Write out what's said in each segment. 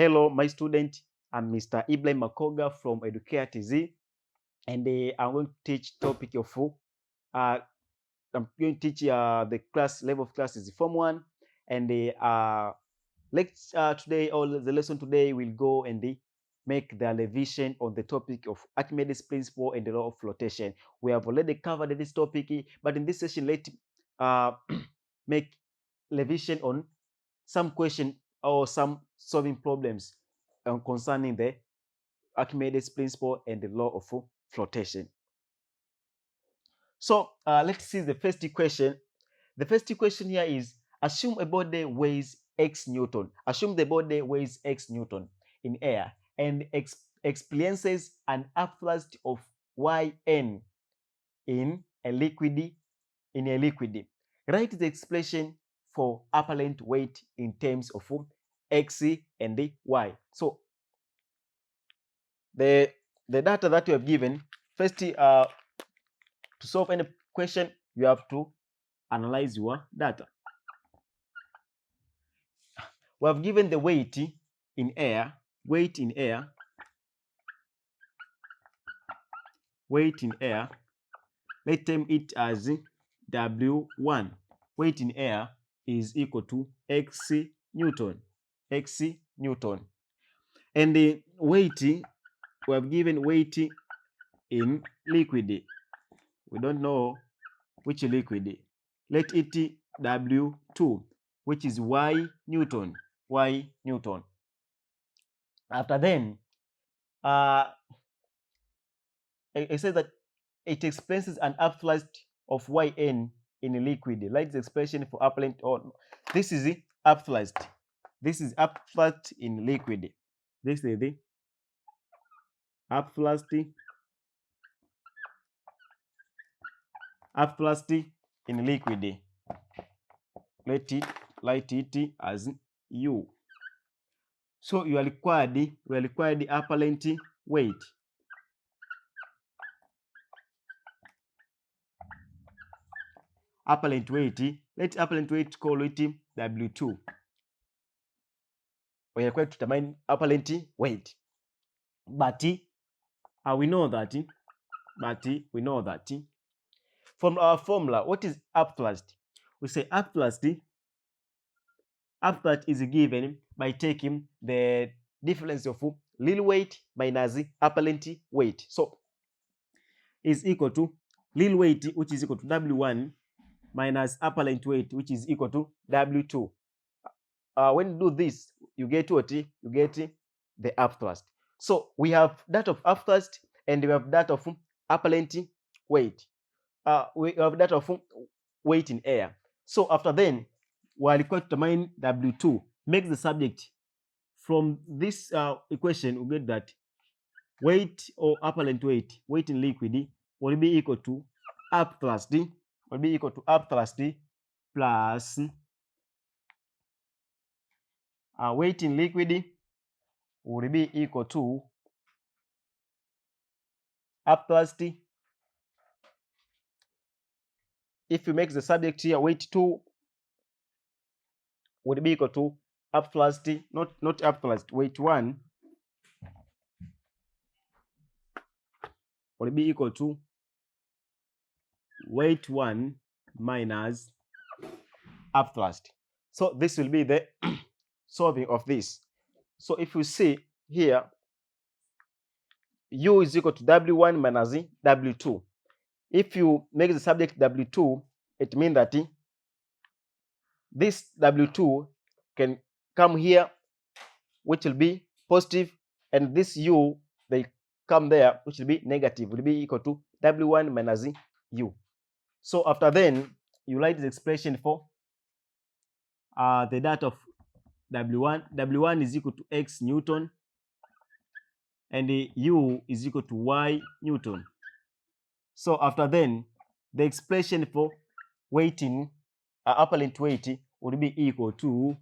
Hello, my student. I'm Mr. Ibrahim Makoga from Educare TZ, and I'm going to teach topic of I'm going to teach the class level of class is Form 1, and today, or the lesson today will go and make the revision on the topic of Archimedes principle and the law of flotation. We have already covered this topic, but in this session, let's make revision on some question or some solving problems concerning the Archimedes principle and the law of flotation. So let's see the first equation. The first equation here is assume a body weighs x Newton. Assume the body weighs x Newton in air and experiences an upthrust of yn in a liquid. Write the expression for apparent weight in terms of x and y. So the data that you have given, first to solve any question, you have to analyze your data. We have given the weight in air, let's term it as W1. Weight in air is equal to x Newton. And the weight, we have given weight in liquid. We don't know which liquid. Let it W2, which is y Newton. After then, it says that it experiences an upthrust of yn in a liquid. Write the expression for apparent. This is the upthrust. This is upthrust in liquid. This is the upthrust in liquid. Write it as U. So we are required the apparent weight. Let apparent weight call it W2. We are required to determine apparent weight. But we know that from our formula, what is upthrust? We say upthrust is given by taking the difference of real weight minus apparent weight. So is equal to real weight, which is equal to W1, minus apparent weight, which is equal to W2. When you do this, you get what? You get the upthrust. So we have that of upthrust and we have that of apparent weight. We have that of weight in air. So after then, we are required to determine W2. Make the subject. From this equation, we get that weight or apparent weight in liquid will be equal to upthrust. Plus weight in liquid will be equal to upthrust. If you make the subject here, weight 2 would be equal to upthrust, not upthrust, weight 1 would be equal to weight 1 minus upthrust. So this will be the solving of this. So if you see here, U is equal to W1 minus W2. If you make the subject W2, it means that this W2 can come here, which will be positive, and this U, they come there, which will be negative, will be equal to W1 minus U. So after then, you write the expression for the data of W1. W1 is equal to x Newton, and the U is equal to y Newton. So after then, the expression for weighting, apparent weight, would be equal to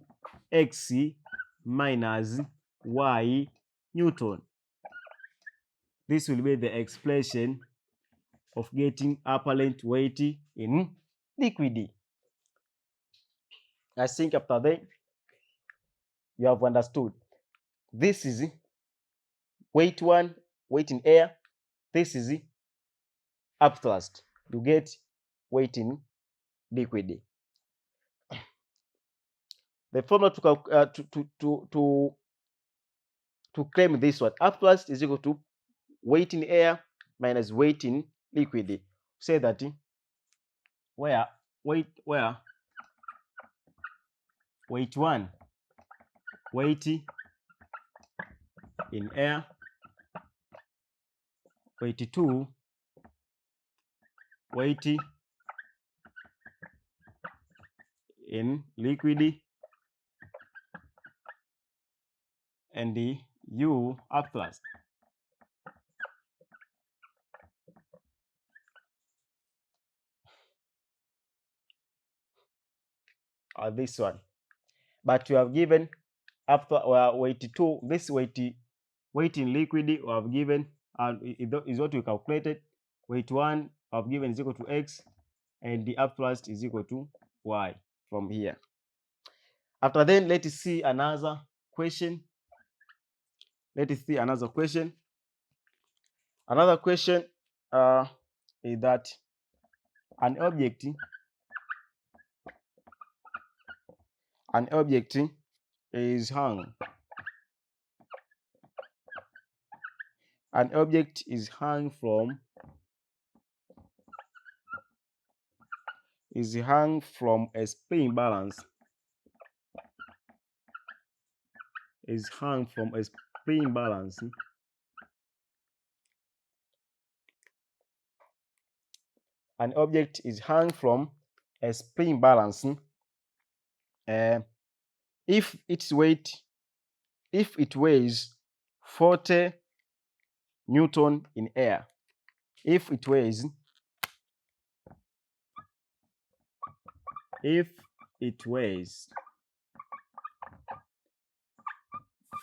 x minus y Newton. This will be the expression of getting apparent weight in liquid. I think after that, you have understood. This is weight 1, weight in air. This is upthrust. You get weight in liquid. The formula to claim this one, upthrust is equal to weight in air minus weight in liquid. Say that where weight 1, weight in air, weight 2, weight in liquid, and the U upthrust. This one, but you have given after weight 2, this weight in liquid we have given is what we calculated. Weight 1 I've given is equal to x, and the upthrust is equal to y from here. After then, let us see another question. Another question is that an object is hung. An object is hung from a spring balance. An object is hung from a spring balance if it weighs 40 Newton in air. If it weighs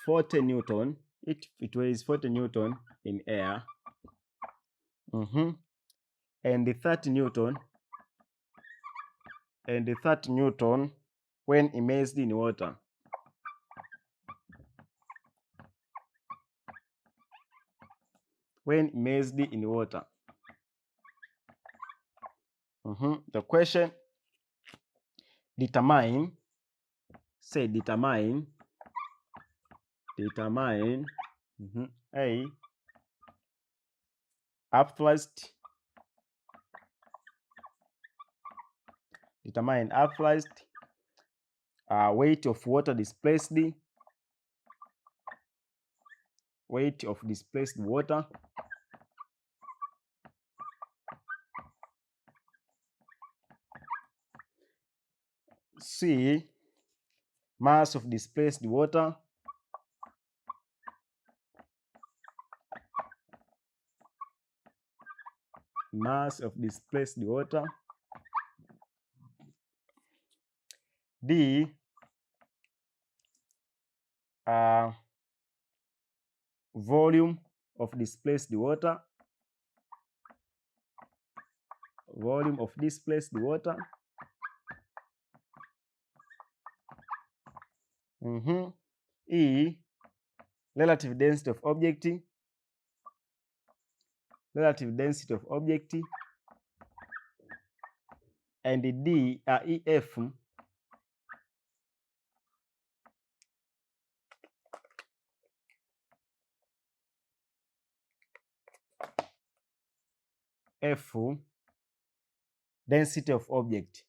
40 Newton, in air, and the 30 Newton when immersed in water. The question: determine A, upthrust, weight of water displaced, water, C, mass of displaced water, D, volume of displaced water, E, relative density of object, and D, EF, density of object.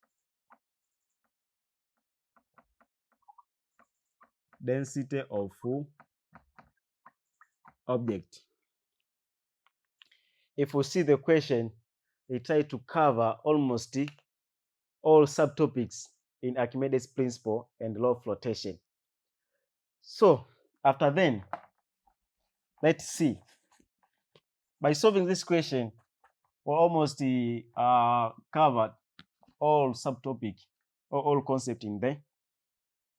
If we see the question, they try to cover almost all subtopics in Archimedes' principle and law of flotation. So after then, let's see. By solving this question, we almost covered all subtopic or all concept in the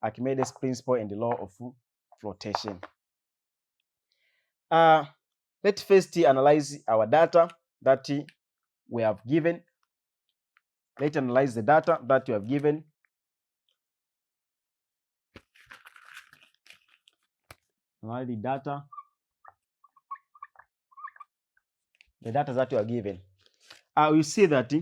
Archimedes' principle and the law of flotation. Let's first analyze our data that we have given. Let's analyze the data that we have given. the data that you are given. You see that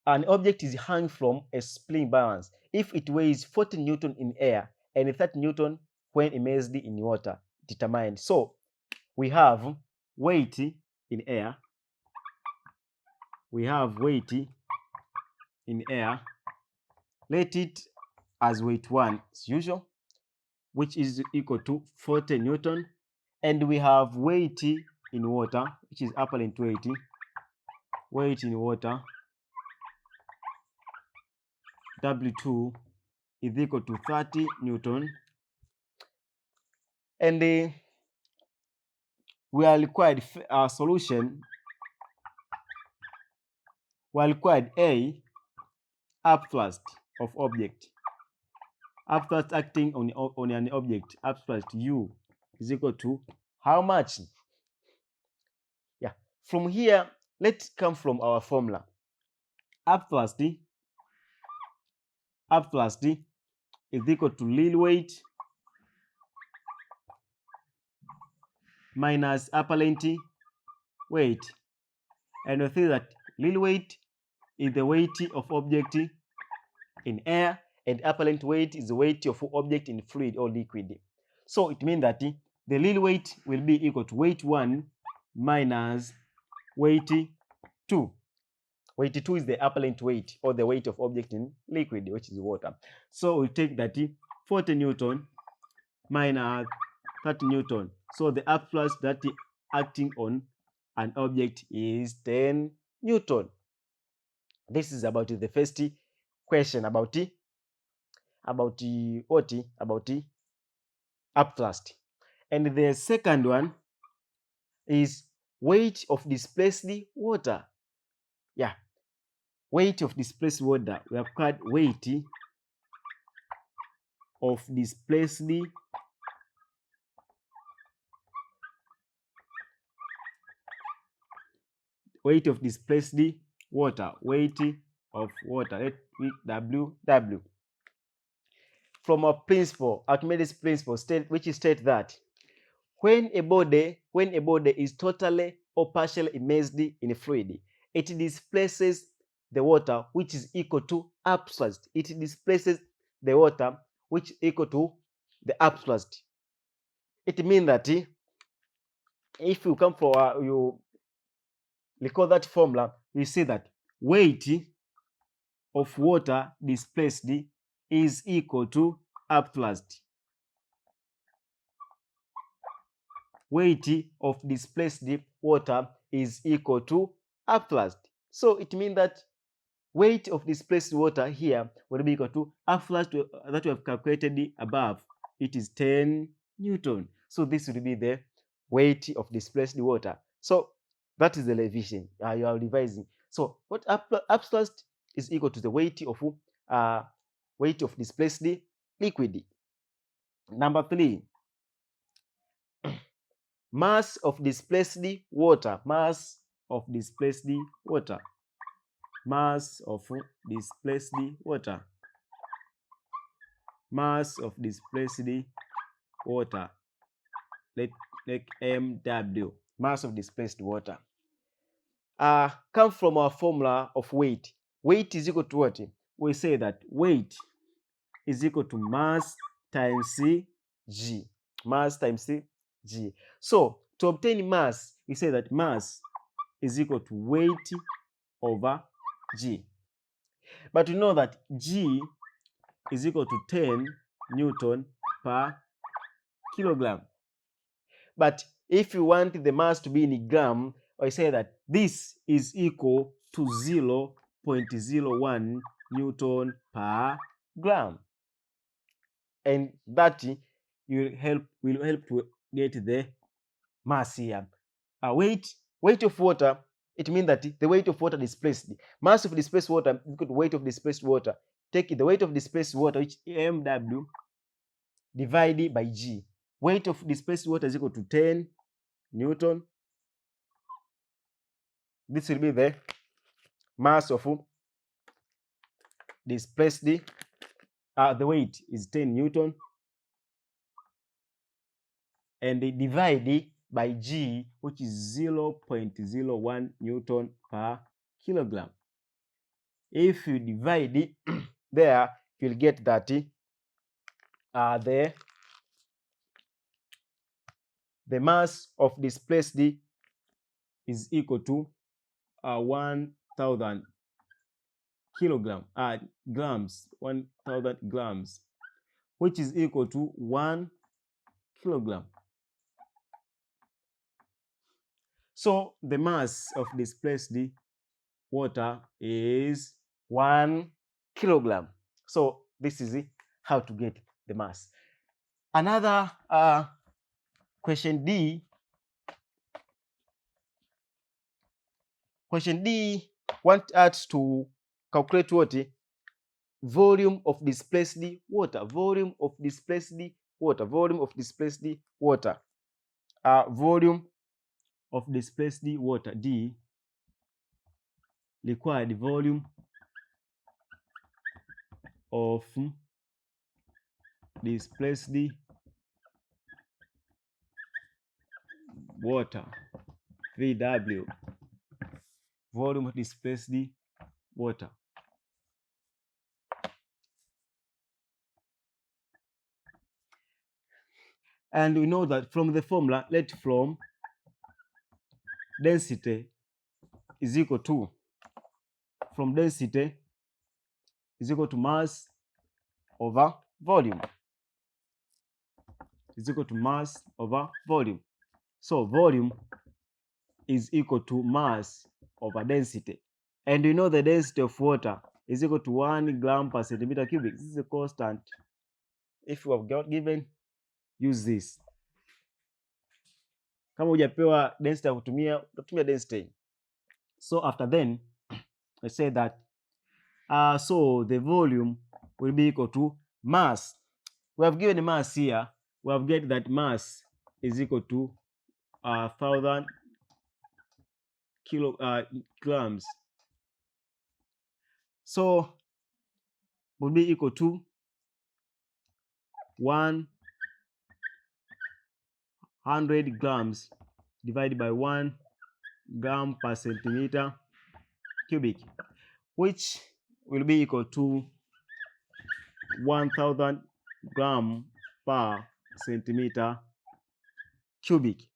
an object is hung from a spring balance if it weighs 40 Newton in air and 30 Newton when immersed in water. Determined. So we have weight in air. We have weight in air. Let it as weight 1 as usual, which is equal to 40 Newton. And we have weight in water, which is apparent weight. Weight in water, W2 is equal to 30 Newton. And we are required a solution. We are required A, upthrust of object. Upthrust acting on an object, upthrust U is equal to how much? Yeah. From here, let's come from our formula. Upthrust is equal to real weight minus apparent weight. And we see that real weight is the weight of object in air, and apparent weight is the weight of object in fluid or liquid. So it means that the real weight will be equal to weight 1 minus weight 2. Weight 2 is the apparent weight or the weight of object in liquid, which is water. So we take that 40 Newton minus 30 Newton. So the upthrust that acting on an object is 10 Newton. This is about the first question about upthrust. And the second one is weight of displaced water. Yeah, weight of displaced water. We have got weight of displaced water. Weight of water. Let me W. From a principle, Archimedes principle, which states that when a body is totally or partially immersed in a fluid, it displaces the water, which is equal to upthrust. It displaces the water, which is equal to the upthrust. It means that if you come for you recall that formula, you see that weight of water displaced is equal to upthrust. Weight of displaced water is equal to upthrust. So it means that weight of displaced water here will be equal to upthrust that we have calculated above. It is 10 Newton. So this will be the weight of displaced water. So that is the revision you are revising. So what upthrust is equal to the weight of displaced liquid. Number 3, mass of displaced water. Mass of displaced water. Mass of displaced water. Mass of displaced water. Like MW. Mass of displaced water. Come from our formula of weight. Weight is equal to what? We say that weight is equal to mass times G. Mass times G. So to obtain mass, we say that mass is equal to weight over G. But we know that G is equal to 10 Newton per kilogram. But if you want the mass to be in gram, I say that this is equal to 0.01 Newton per gram. And that will help to get the mass here. Weight of water, it means that the weight of water displaced. Mass of displaced water is equal to weight of displaced water. Take the weight of displaced water, which MW, divided by G. Weight of displaced water is equal to 10 Newton. This will be the mass of displaced. The weight is 10 Newton. and divide by G, which is 0.01 Newton per kilogram. If you divide it there, you'll get that the mass of displaced is equal to 1,000 grams, 1,000 grams, which is equal to 1 kilogram. So the mass of displaced water is 1 kilogram. So this is how to get the mass. Another question D. Question D wants us to calculate what? Volume of displaced water. Volume of displaced water. Volume of displaced water. Volume of displaced water. D. Required volume of displaced water. VW. Volume of displaced water. And we know that from the formula, let from density is equal to, from density is equal to mass over volume. Is equal to mass over volume. So volume is equal to mass over density. And we know the density of water is equal to 1 gram per centimeter cubic. This is a constant. If you have got given, use this. Kama hujapewa density ya kutumia, utatumia density. So after then, I say that so the volume will be equal to mass. We have given the mass here. We have get that mass is equal to 1,000 grams. So will be equal to 100 grams divided by 1 gram per centimeter cubic, which will be equal to 1,000 gram per centimeter cubic.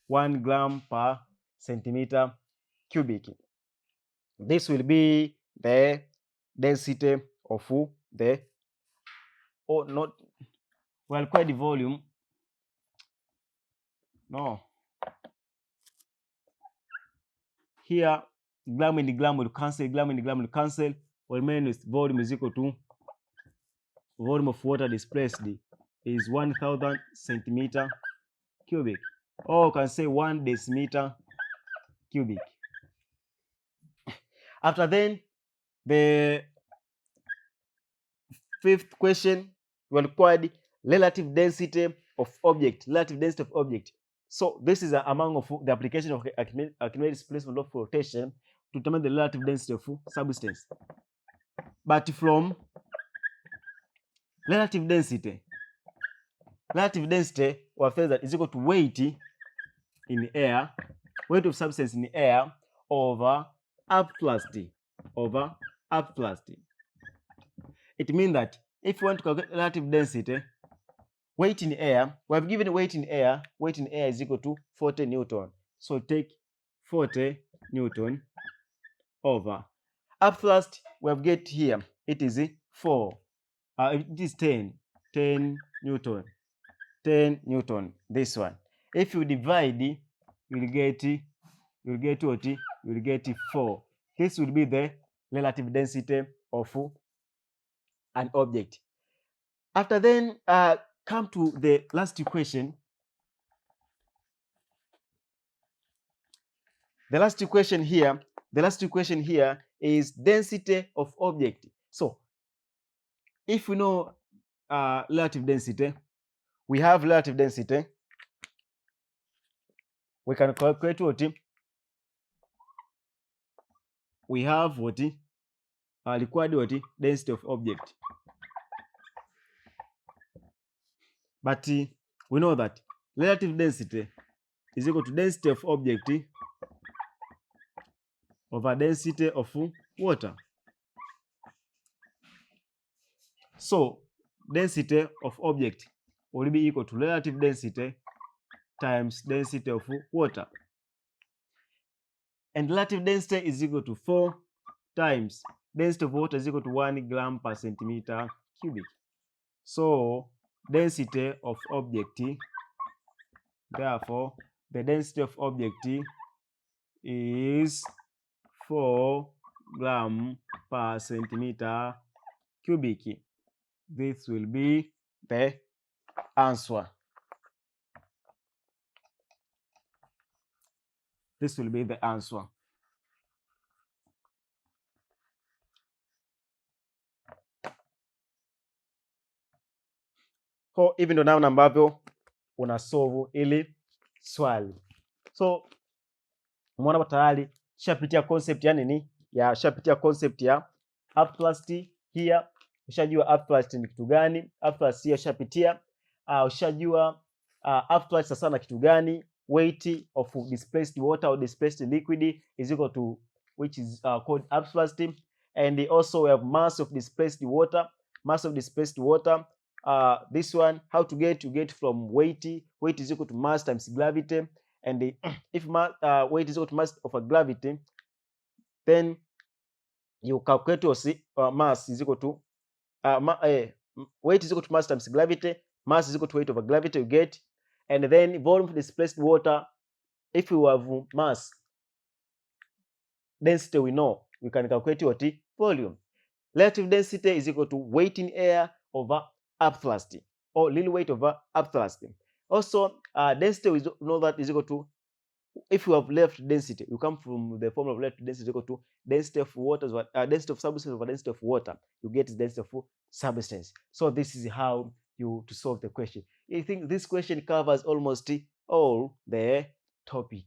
1 gram per centimeter cubic. This will be the density of the, oh, not, well, quite the volume. No. Here, gram and gram will cancel, gram and gram will cancel. Well, minus volume is equal to volume of water displaced is 1,000 centimeter cubic. Or you can say 1 decimeter cubic. After then, the fifth question, we required relative density of object. Relative density of object. So this is among of the application of Archimedes displacement law of flotation to determine the relative density of substance. But from relative density we have said that is equal to weight in air, weight of substance in air over upthrust. It means that if you want to calculate relative density, weight in air, we have given weight in air is equal to 40 Newton. So take 40 Newton over upthrust, we have get here, it is 4. It is 10 Newton. 10 Newton, this one. If you divide, you will get what? You will get 4. This will be the relative density of an object. After then, come to the last question. The last question here is density of object. So, if we know relative density, we have relative density. We can calculate what? We have what? Required what? Density of object. But we know that relative density is equal to density of object over density of water. So density of object will be equal to relative density times density of water. And relative density is equal to 4 times density of water is equal to 1 gram per centimeter cubic. So density of object, therefore, the density of object is 4 gram per centimeter cubic. This will be the answer. This will be the answer. Kwa hivi ndo namna ambavyo una solve ili swali. So umeona hapa tayari shapitia concept ya nini? Shapitia concept ya upthrust here. Ushajua upthrust ni kitu gani? Upthrust here shapitia. Ushajua upthrust sasa na kitu gani? Weight of displaced water or displaced liquid is equal to which is called upthrust, and also we have mass of displaced water. Mass of displaced water. This one, how to get? You get from weight. Weight is equal to mass times gravity. And if weight is equal to mass of a gravity, then you calculate your mass is equal to weight is equal to mass times gravity. Mass is equal to weight over gravity, you get. And then volume of displaced water, if you have mass density, we know we can calculate what volume. Relative density is equal to weight in air over upthrust, or little weight over upthrust. Also, density we know that is equal to, if you have left density, you come from the formula of left density equal to density of water, density of substance over density of water. You get density of substance. So this is how you to solve the question. I think this question covers almost all the topic.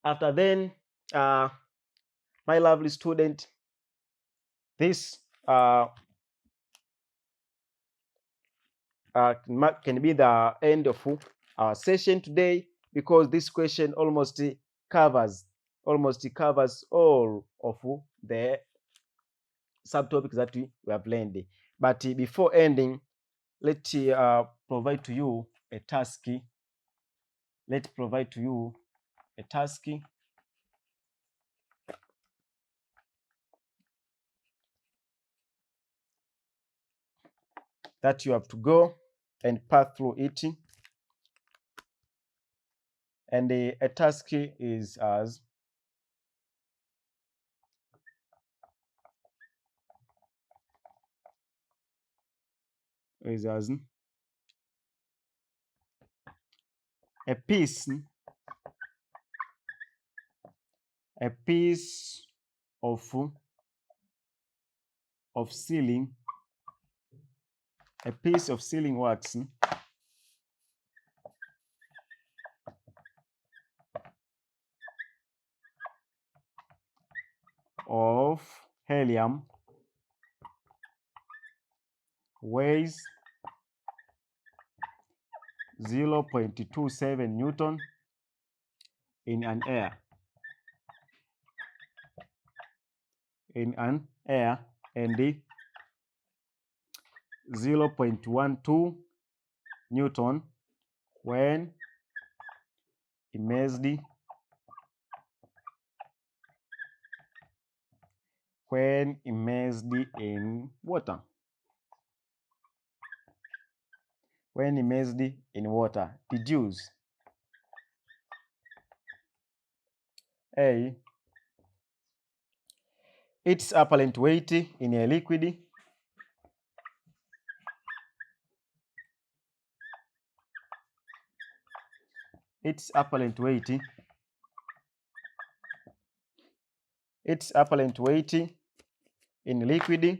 After then, my lovely student, this can be the end of our session today, because this question almost covers all of the subtopics that we have learned. But before ending, let's provide to you a task. Let's provide to you a task that you have to go and pass through it. And a task is as a piece of sealing, a piece of sealing wax of helium weighs 0.27 Newton in an air. And 0.12 Newton when immersed in water. When immersed in water, deduce A, its apparent weight in a liquid, its apparent weight in liquid,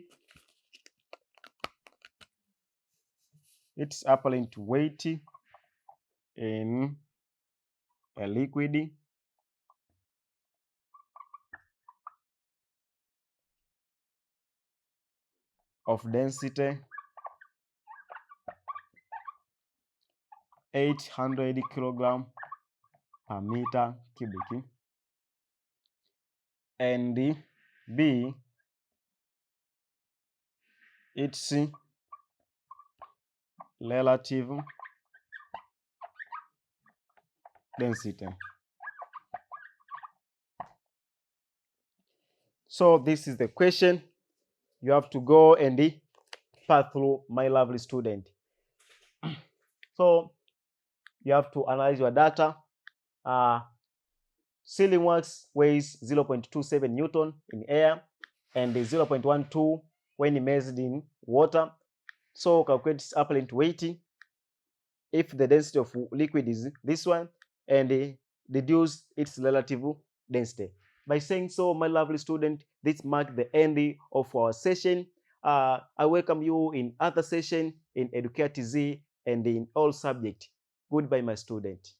its apparent weight in a liquid of density 800 kilogram per meter cubic, and B, its relative density. So this is the question. You have to go and pass through, my lovely student. So you have to analyze your data. Sealing wax weighs 0.27 Newton in air and 0.12 when immersed in water. So calculate its apparent weight if the density of liquid is this one, and deduce its relative density. By saying so, my lovely student, this marks the end of our session. I welcome you in other session in Educate Z and in all subject. Goodbye, my student.